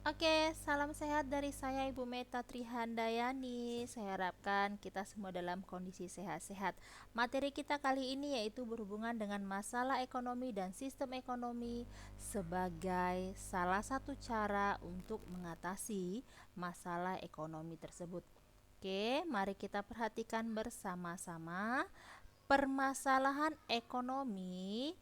Oke, salam sehat dari saya Ibu Meta Trihandayani. Saya harapkan kita semua dalam kondisi sehat-sehat. Materi kita kali ini yaitu berhubungan dengan masalah ekonomi dan sistem ekonomi sebagai salah satu cara untuk mengatasi masalah ekonomi tersebut. Oke, mari kita perhatikan bersama-sama permasalahan ekonomi.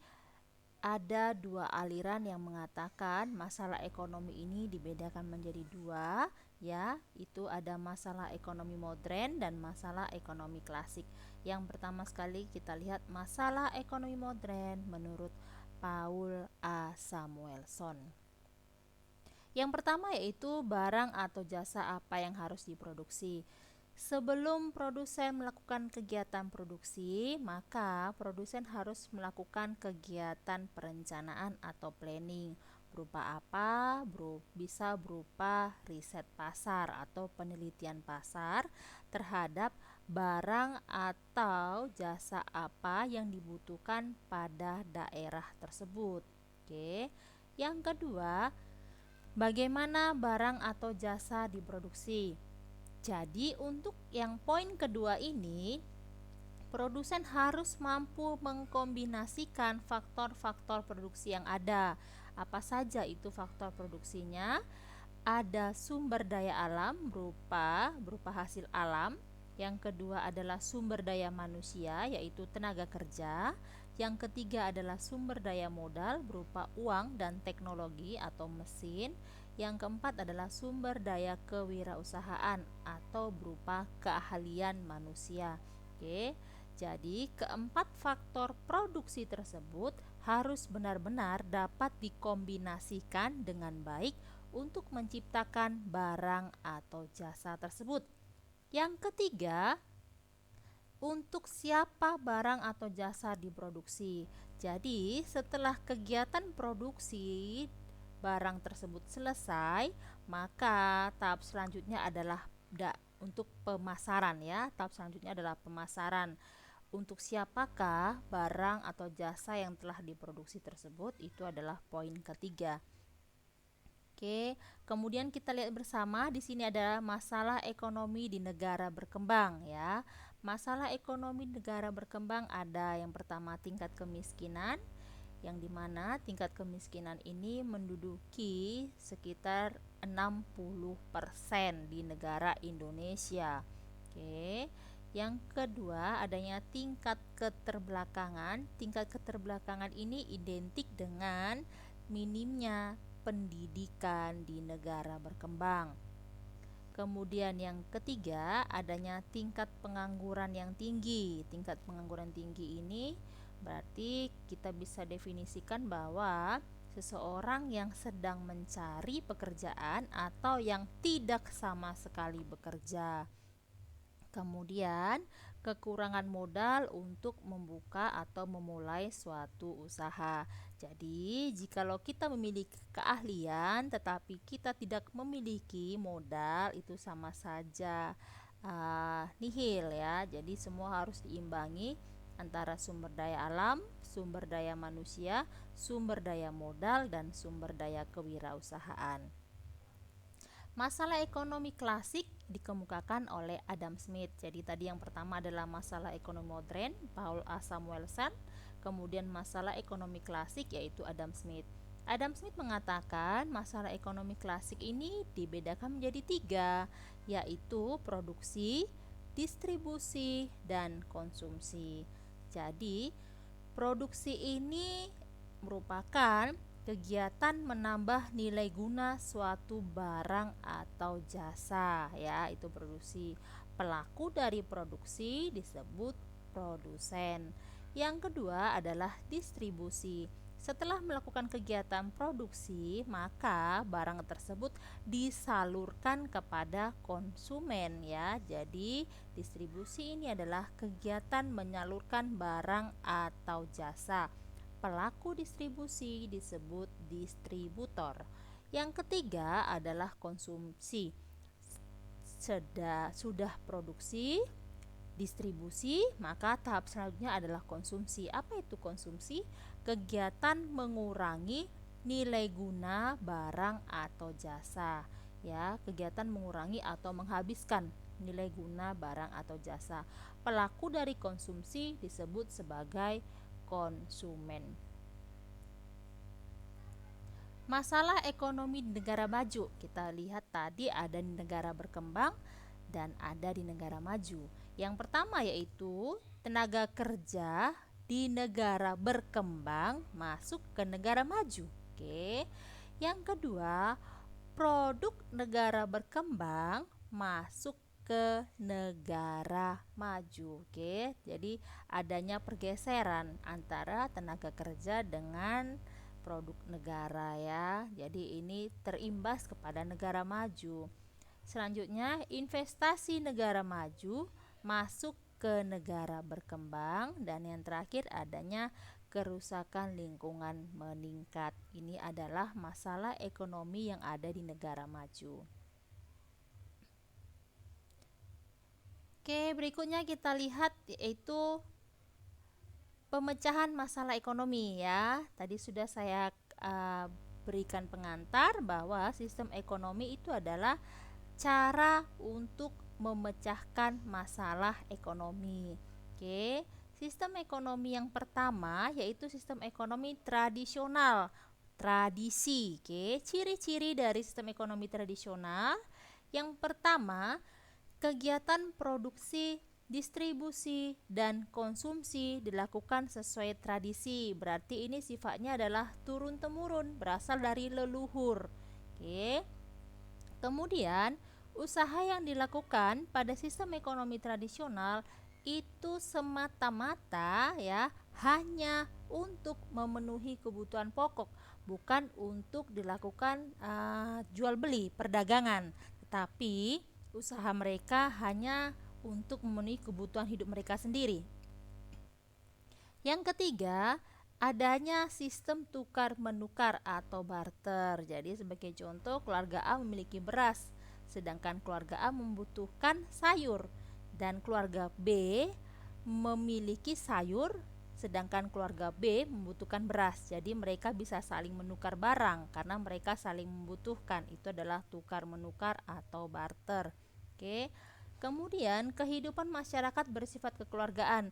Ada dua aliran yang mengatakan masalah ekonomi ini dibedakan menjadi dua, ya, itu ada masalah ekonomi modern dan masalah ekonomi klasik. Yang pertama sekali kita lihat masalah ekonomi modern menurut Paul A. Samuelson. Yang pertama yaitu barang atau jasa apa yang harus diproduksi. Sebelum produsen melakukan kegiatan produksi, maka produsen harus melakukan kegiatan perencanaan atau planning. Berupa apa? Bisa berupa riset pasar atau penelitian pasar terhadap barang atau jasa apa yang dibutuhkan pada daerah tersebut. Oke. Yang kedua, bagaimana barang atau jasa diproduksi? Jadi untuk yang poin kedua ini, produsen harus mampu mengkombinasikan faktor-faktor produksi yang ada. Apa saja itu faktor produksinya? Ada sumber daya alam berupa hasil alam. Yang kedua adalah sumber daya manusia, yaitu tenaga kerja. Yang ketiga adalah sumber daya modal berupa uang dan teknologi atau mesin. Yang keempat adalah sumber daya kewirausahaan atau berupa keahlian manusia. Oke, jadi keempat faktor produksi tersebut harus benar-benar dapat dikombinasikan dengan baik untuk menciptakan barang atau jasa tersebut. Yang ketiga, untuk siapa barang atau jasa diproduksi. Jadi, setelah kegiatan produksi barang tersebut selesai, maka tahap selanjutnya adalah untuk pemasaran, ya. Tahap selanjutnya adalah pemasaran. Untuk siapakah barang atau jasa yang telah diproduksi tersebut, itu adalah poin ketiga. Oke, kemudian kita lihat bersama di sini ada masalah ekonomi di negara berkembang, ya. Masalah ekonomi negara berkembang ada yang pertama tingkat kemiskinan, yang dimana tingkat kemiskinan ini menduduki sekitar 60% di negara Indonesia. Oke. Yang kedua adanya tingkat keterbelakangan. Tingkat keterbelakangan ini identik dengan minimnya pendidikan di negara berkembang. Kemudian yang ketiga adanya tingkat pengangguran yang tinggi. Tingkat pengangguran tinggi ini berarti kita bisa definisikan bahwa seseorang yang sedang mencari pekerjaan atau yang tidak sama sekali bekerja. Kemudian, kekurangan modal untuk membuka atau memulai suatu usaha. Jadi, jikalau kita memiliki keahlian tetapi kita tidak memiliki modal, itu sama saja nihil, ya. Jadi, semua harus diimbangi antara sumber daya alam, sumber daya manusia, sumber daya modal, dan sumber daya kewirausahaan. Masalah ekonomi klasik dikemukakan oleh Adam Smith. Jadi tadi yang pertama adalah masalah ekonomi modern, Paul A. Samuelson. Kemudian masalah ekonomi klasik yaitu Adam Smith. Adam Smith mengatakan masalah ekonomi klasik ini dibedakan menjadi tiga, yaitu produksi, distribusi, dan konsumsi. Jadi produksi ini merupakan kegiatan menambah nilai guna suatu barang atau jasa, ya, itu produksi. Pelaku dari produksi disebut produsen. Yang kedua adalah distribusi. Setelah melakukan kegiatan produksi, maka barang tersebut disalurkan kepada konsumen, ya. Jadi, distribusi ini adalah kegiatan menyalurkan barang atau jasa. Pelaku distribusi disebut distributor. Yang ketiga adalah konsumsi. Sudah produksi, distribusi, maka tahap selanjutnya adalah konsumsi. Apa itu konsumsi? Kegiatan mengurangi nilai guna barang atau jasa. Ya, kegiatan mengurangi atau menghabiskan nilai guna barang atau jasa. Pelaku dari konsumsi disebut sebagai konsumen. Masalah ekonomi di negara maju, kita lihat tadi ada di negara berkembang dan ada di negara maju. Yang pertama yaitu tenaga kerja di negara berkembang masuk ke negara maju. Oke. Yang kedua, produk negara berkembang masuk ke negara maju. Oke. Jadi adanya pergeseran antara tenaga kerja dengan produk negara ya. Jadi ini terimbas kepada negara maju. Selanjutnya, investasi negara maju masuk ke negara berkembang, dan yang terakhir adanya kerusakan lingkungan meningkat. Ini adalah masalah ekonomi yang ada di negara maju. Oke, berikutnya kita lihat yaitu pemecahan masalah ekonomi ya. Tadi sudah saya berikan pengantar bahwa sistem ekonomi itu adalah cara untuk memecahkan masalah ekonomi. Oke, sistem ekonomi yang pertama yaitu sistem ekonomi tradisional, tradisi. Oke, ciri-ciri dari sistem ekonomi tradisional. Yang pertama, kegiatan produksi, distribusi, dan konsumsi dilakukan sesuai tradisi. Berarti ini sifatnya adalah turun-temurun, berasal dari leluhur. Oke. Kemudian, usaha yang dilakukan pada sistem ekonomi tradisional itu semata-mata ya hanya untuk memenuhi kebutuhan pokok, bukan untuk dilakukan jual beli perdagangan, tetapi usaha mereka hanya untuk memenuhi kebutuhan hidup mereka sendiri. Yang ketiga, adanya sistem tukar menukar atau barter. Jadi sebagai contoh, keluarga A memiliki beras, sedangkan keluarga A membutuhkan sayur, dan keluarga B memiliki sayur, sedangkan keluarga B membutuhkan beras. Jadi mereka bisa saling menukar barang karena mereka saling membutuhkan. Itu adalah tukar menukar atau barter. Oke. Kemudian kehidupan masyarakat bersifat kekeluargaan.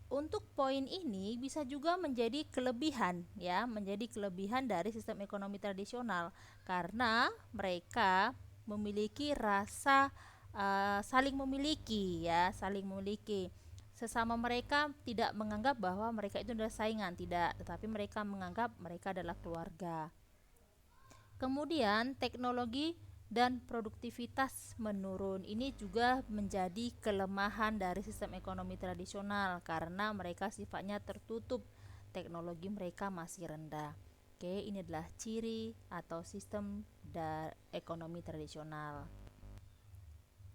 Untuk poin ini bisa juga menjadi kelebihan ya, menjadi kelebihan dari sistem ekonomi tradisional karena mereka memiliki rasa saling memiliki ya, saling memiliki. Sesama mereka tidak menganggap bahwa mereka itu adalah saingan, tidak, tetapi mereka menganggap mereka adalah keluarga. Kemudian teknologi dan produktivitas menurun. Ini juga menjadi kelemahan dari sistem ekonomi tradisional karena mereka sifatnya tertutup. Teknologi mereka masih rendah. Oke, ini adalah ciri atau sistem ekonomi tradisional.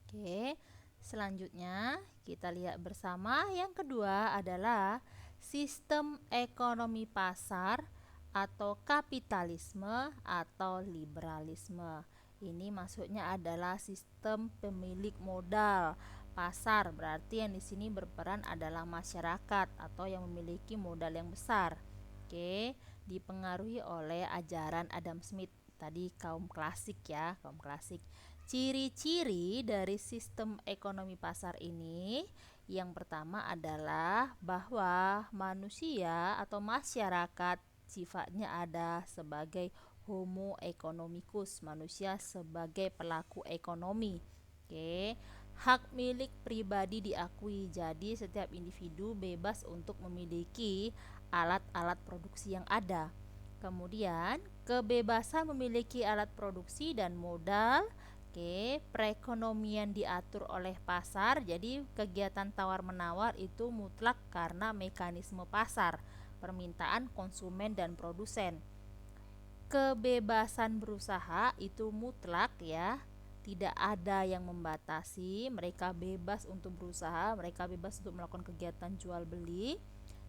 Oke, selanjutnya kita lihat bersama. Yang kedua adalah sistem ekonomi pasar atau kapitalisme atau liberalisme. Ini maksudnya adalah sistem pemilik modal pasar. Berarti yang di sini berperan adalah masyarakat atau yang memiliki modal yang besar. Oke, dipengaruhi oleh ajaran Adam Smith. Tadi kaum klasik ya, kaum klasik. Ciri-ciri dari sistem ekonomi pasar ini yang pertama adalah bahwa manusia atau masyarakat sifatnya ada sebagai homo economicus, manusia sebagai pelaku ekonomi. Oke. Hak milik pribadi diakui, jadi setiap individu bebas untuk memiliki alat-alat produksi yang ada. Kemudian kebebasan memiliki alat produksi dan modal. Oke, perekonomian diatur oleh pasar. Jadi kegiatan tawar-menawar itu mutlak karena mekanisme pasar, permintaan konsumen dan produsen. Kebebasan berusaha itu mutlak ya, tidak ada yang membatasi. Mereka bebas untuk berusaha, mereka bebas untuk melakukan kegiatan jual beli.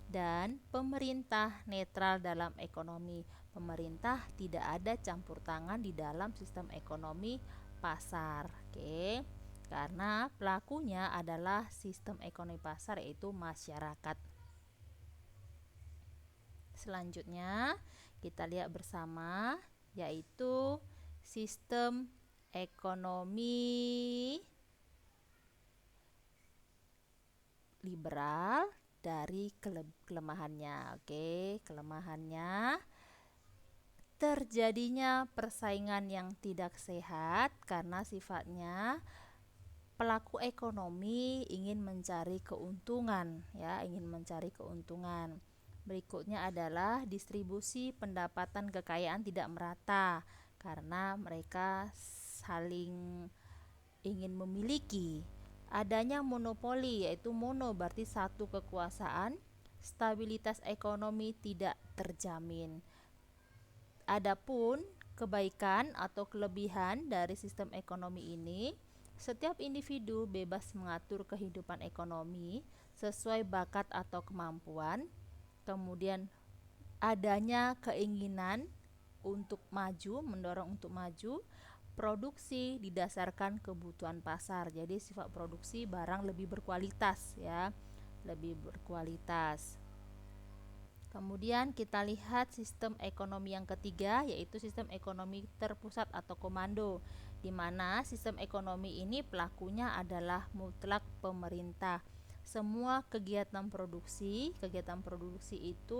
Dan pemerintah netral dalam ekonomi. Pemerintah tidak ada campur tangan di dalam sistem ekonomi pasar. Oke. Karena pelakunya adalah sistem ekonomi pasar, yaitu masyarakat. Selanjutnya Kita lihat bersama, yaitu sistem ekonomi liberal dari kelemahannya. Oke, kelemahannya terjadinya persaingan yang tidak sehat karena sifatnya pelaku ekonomi ingin mencari keuntungan, ya, ingin mencari keuntungan. Berikutnya adalah distribusi pendapatan kekayaan tidak merata karena mereka saling ingin memiliki. Adanya monopoli, yaitu mono berarti satu kekuasaan, stabilitas ekonomi tidak terjamin. Adapun kebaikan atau kelebihan dari sistem ekonomi ini, setiap individu bebas mengatur kehidupan ekonomi sesuai bakat atau kemampuan. Kemudian adanya keinginan untuk maju, mendorong untuk maju. Produksi didasarkan kebutuhan pasar. Jadi sifat produksi barang lebih berkualitas, ya, lebih berkualitas. Kemudian kita lihat sistem ekonomi yang ketiga, yaitu sistem ekonomi terpusat atau komando, di mana sistem ekonomi ini pelakunya adalah mutlak pemerintah. Semua kegiatan produksi itu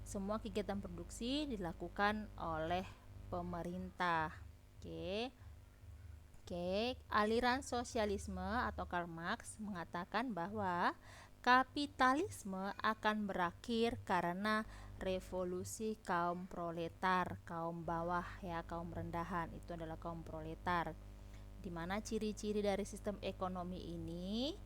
semua kegiatan produksi dilakukan oleh pemerintah. Oke, aliran sosialisme atau Karl Marx mengatakan bahwa kapitalisme akan berakhir karena revolusi kaum proletar, kaum bawah, ya, kaum rendahan, itu adalah kaum proletar. Di mana ciri-ciri dari sistem ekonomi ini,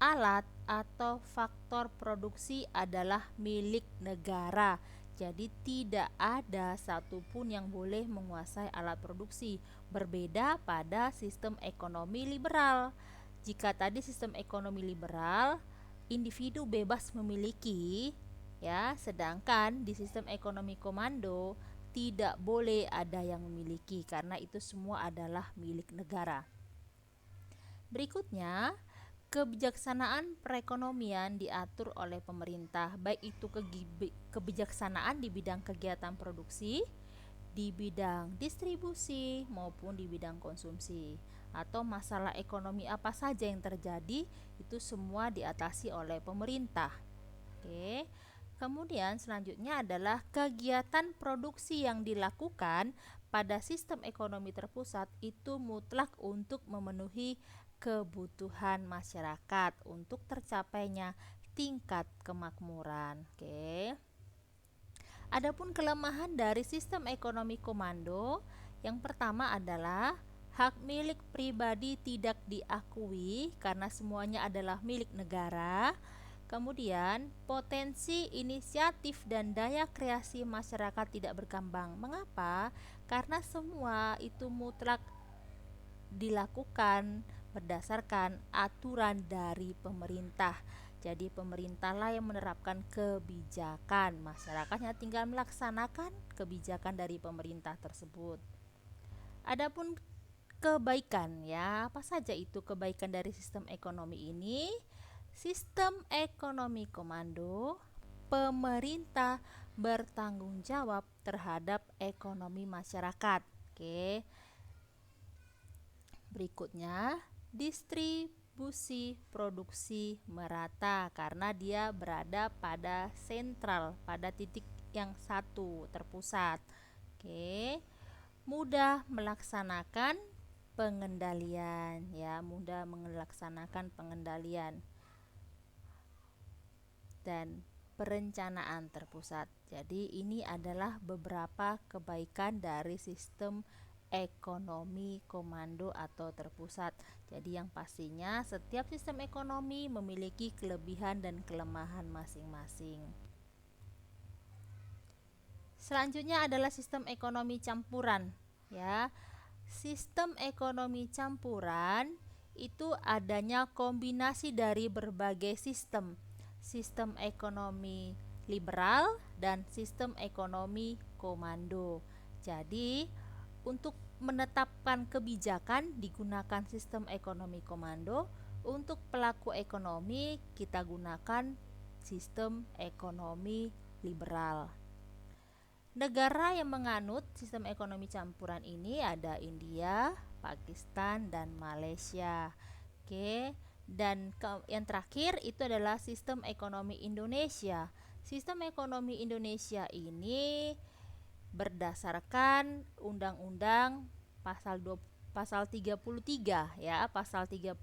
alat atau faktor produksi adalah milik negara. Jadi tidak ada satupun yang boleh menguasai alat produksi, berbeda pada sistem ekonomi liberal. Jika tadi sistem ekonomi liberal, individu bebas memiliki, ya, sedangkan di sistem ekonomi komando tidak boleh ada yang memiliki karena itu semua adalah milik negara. Berikutnya, kebijaksanaan perekonomian diatur oleh pemerintah, baik itu kebijaksanaan di bidang kegiatan produksi, di bidang distribusi maupun di bidang konsumsi, atau masalah ekonomi apa saja yang terjadi itu semua diatasi oleh pemerintah. Oke. Kemudian selanjutnya adalah kegiatan produksi yang dilakukan pada sistem ekonomi terpusat itu mutlak untuk memenuhi kebutuhan masyarakat untuk tercapainya tingkat kemakmuran. Oke. Adapun kelemahan dari sistem ekonomi komando, yang pertama adalah hak milik pribadi tidak diakui karena semuanya adalah milik negara. Kemudian, potensi inisiatif dan daya kreasi masyarakat tidak berkembang. Mengapa? Karena semua itu mutlak dilakukan berdasarkan aturan dari pemerintah. Jadi pemerintahlah yang menerapkan kebijakan, masyarakatnya tinggal melaksanakan kebijakan dari pemerintah tersebut. Adapun kebaikan, ya, apa saja itu kebaikan dari sistem ekonomi ini? Sistem ekonomi komando, pemerintah bertanggung jawab terhadap ekonomi masyarakat. Oke. Berikutnya, distribusi produksi merata karena dia berada pada sentral, pada titik yang satu, terpusat. Oke. Mudah melaksanakan pengendalian, ya, mudah melaksanakan pengendalian dan perencanaan terpusat. Jadi ini adalah beberapa kebaikan dari sistem ekonomi komando atau terpusat. Jadi yang pastinya setiap sistem ekonomi memiliki kelebihan dan kelemahan masing-masing. Selanjutnya adalah sistem ekonomi campuran, ya. Sistem ekonomi campuran itu adanya kombinasi dari berbagai sistem. Sistem ekonomi liberal dan sistem ekonomi komando. Jadi, untuk menetapkan kebijakan digunakan sistem ekonomi komando, untuk pelaku ekonomi kita gunakan sistem ekonomi liberal. Negara yang menganut sistem ekonomi campuran ini ada India, Pakistan, dan Malaysia. Oke, dan yang terakhir itu adalah sistem ekonomi Indonesia. Sistem ekonomi Indonesia ini berdasarkan Undang-Undang pasal 33 ya, pasal 33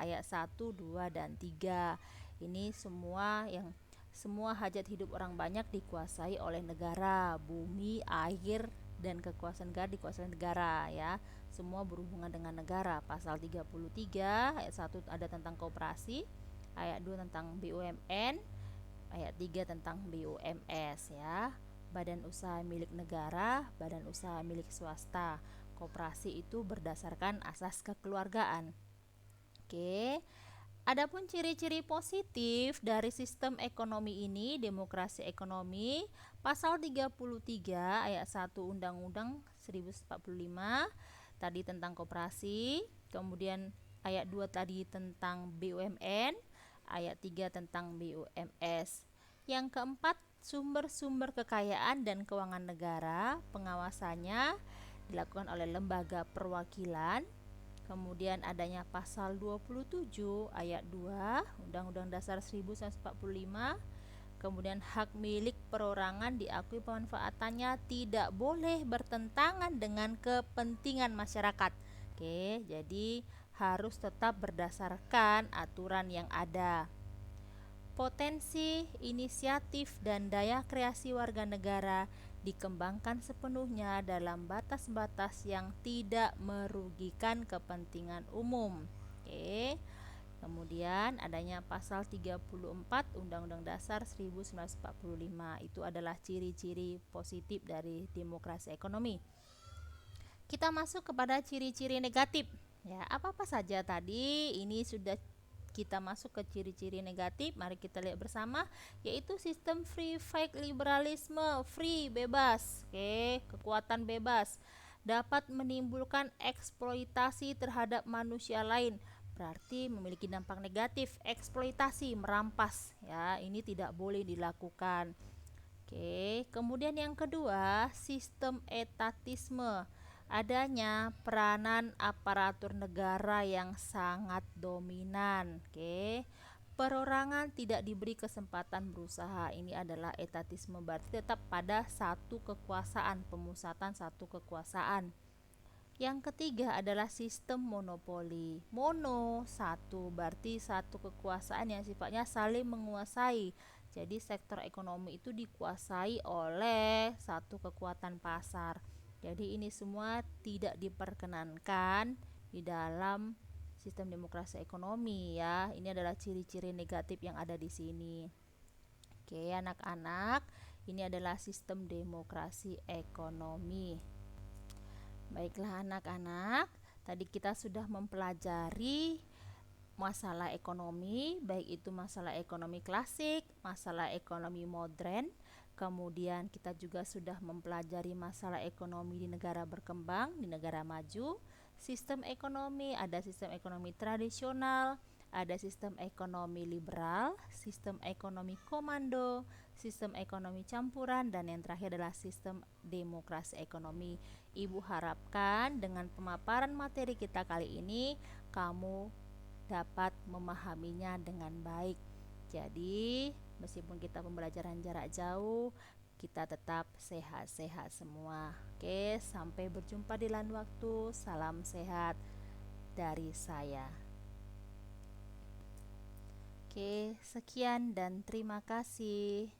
ayat 1, 2 dan 3. Ini semua hajat hidup orang banyak dikuasai oleh negara, bumi, air dan kekuasaan negara dikuasai negara ya. Semua berhubungan dengan negara. Pasal 33 ayat 1 ada tentang koperasi, ayat 2 tentang BUMN, ayat 3 tentang BUMS ya. Badan usaha milik negara, badan usaha milik swasta. Koperasi itu berdasarkan asas kekeluargaan. Oke. Adapun ciri-ciri positif dari sistem ekonomi ini, demokrasi ekonomi, pasal 33 ayat 1 Undang-Undang 1045 tadi tentang koperasi, kemudian ayat 2 tadi tentang BUMN, ayat 3 tentang BUMS. Yang keempat, sumber-sumber kekayaan dan keuangan negara, pengawasannya dilakukan oleh lembaga perwakilan. Kemudian adanya pasal 27 ayat 2 Undang-Undang Dasar 1945. Kemudian hak milik perorangan diakui pemanfaatannya tidak boleh bertentangan dengan kepentingan masyarakat. Oke, jadi harus tetap berdasarkan aturan yang ada. Potensi, inisiatif, dan daya kreasi warga negara dikembangkan sepenuhnya dalam batas-batas yang tidak merugikan kepentingan umum. Oke. Kemudian adanya pasal 34 Undang-Undang Dasar 1945. Itu adalah ciri-ciri positif dari demokrasi ekonomi. Kita masuk kepada ciri-ciri negatif. Ya, apa-apa saja tadi ini sudah kita masuk ke ciri-ciri negatif. Mari kita lihat bersama, yaitu sistem free fake liberalisme, free bebas. Oke, kekuatan bebas dapat menimbulkan eksploitasi terhadap manusia lain. Berarti memiliki dampak negatif, eksploitasi, merampas. Ya, ini tidak boleh dilakukan. Oke, kemudian yang kedua, sistem etatisme. Adanya peranan aparatur negara yang sangat dominan. Oke. Perorangan tidak diberi kesempatan berusaha. Ini adalah etatisme, berarti tetap pada satu kekuasaan, pemusatan satu kekuasaan. Yang ketiga adalah sistem monopoli. Mono, satu, berarti satu kekuasaan yang sifatnya saling menguasai. Jadi sektor ekonomi itu dikuasai oleh satu kekuatan pasar. Jadi ini semua tidak diperkenankan di dalam sistem demokrasi ekonomi ya. Ini adalah ciri-ciri negatif yang ada di sini. Oke, anak-anak, ini adalah sistem demokrasi ekonomi. Baiklah anak-anak, tadi kita sudah mempelajari masalah ekonomi, baik itu masalah ekonomi klasik, masalah ekonomi modern. Kemudian kita juga sudah mempelajari masalah ekonomi di negara berkembang, di negara maju. Sistem ekonomi, ada sistem ekonomi tradisional, ada sistem ekonomi liberal, sistem ekonomi komando, sistem ekonomi campuran, dan yang terakhir adalah sistem demokrasi ekonomi. Ibu harapkan dengan pemaparan materi kita kali ini kamu dapat memahaminya dengan baik. Jadi, meskipun kita pembelajaran jarak jauh, kita tetap sehat-sehat semua. Oke, sampai berjumpa di lain waktu. Salam sehat dari saya. Oke, sekian dan terima kasih.